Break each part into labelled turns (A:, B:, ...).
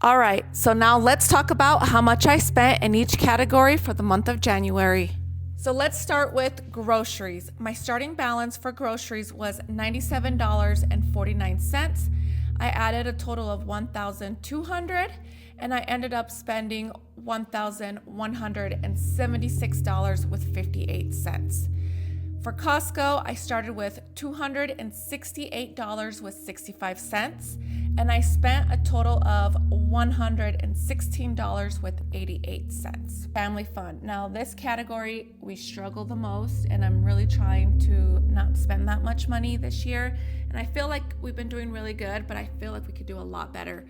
A: All right, so now let's talk about how much I spent in each category for the month of January. So let's start with groceries. My starting balance for groceries was $97.49. I added a total of $1,200 and I ended up spending $1,176.58. For Costco, I started with $268.65 and I spent a total of $116.88. Family fun. Now this category, we struggle the most and I'm really trying to not spend that much money this year. And I feel like we've been doing really good, but I feel like we could do a lot better.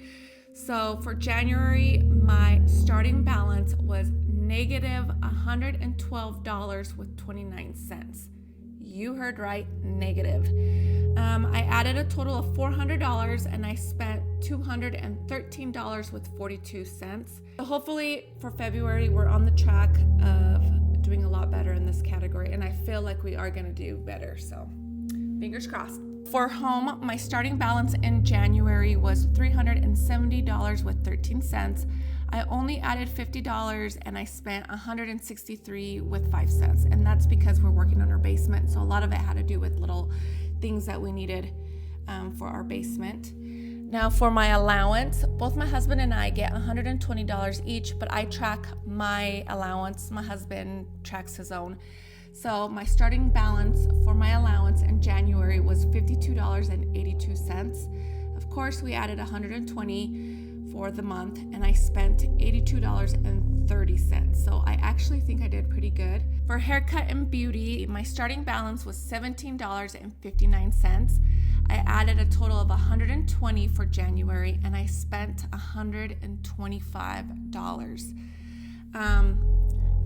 A: So for January, my starting balance was negative $112.29. You heard right, negative. I added a total of $400 and I spent $213.42. So hopefully for February, we're on the track of doing a lot better in this category. And I feel like we are gonna do better, so fingers crossed. For home, my starting balance in January was $370.13. I only added $50 and I spent $163.05. And that's because we're working on our basement. So a lot of it had to do with little things that we needed for our basement. Now for my allowance, both my husband and I get $120 each, but I track my allowance. My husband tracks his own. So my starting balance for my allowance in January was $52.82. Of course, we added $120 for the month and I spent $82.30. So I actually think I did pretty good. For haircut and beauty, my starting balance was $17.59. I added a total of $120 for January and I spent $125.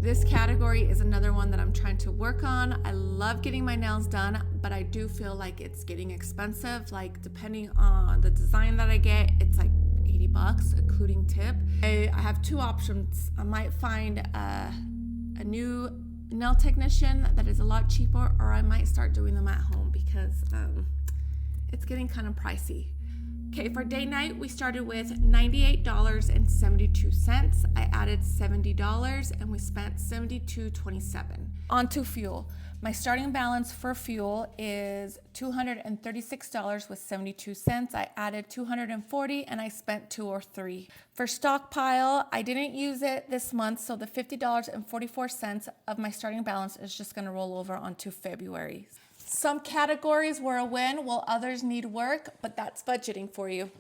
A: This category is another one that I'm trying to work on. I love getting my nails done, but I do feel like it's getting expensive. Like depending on the design that I get, it's like $80, including tip. I have two options. I might find a new nail technician that is a lot cheaper, or I might start doing them at home because it's getting kind of pricey. Okay, for day night, we started with $98.72. I added $70 and we spent $72.27. On to fuel. My starting balance for fuel is $236.72. I added $240 and I spent $203. For stockpile, I didn't use it this month, so the $50.44 of my starting balance is just gonna roll over onto February. Some categories were a win while others need work, but that's budgeting for you.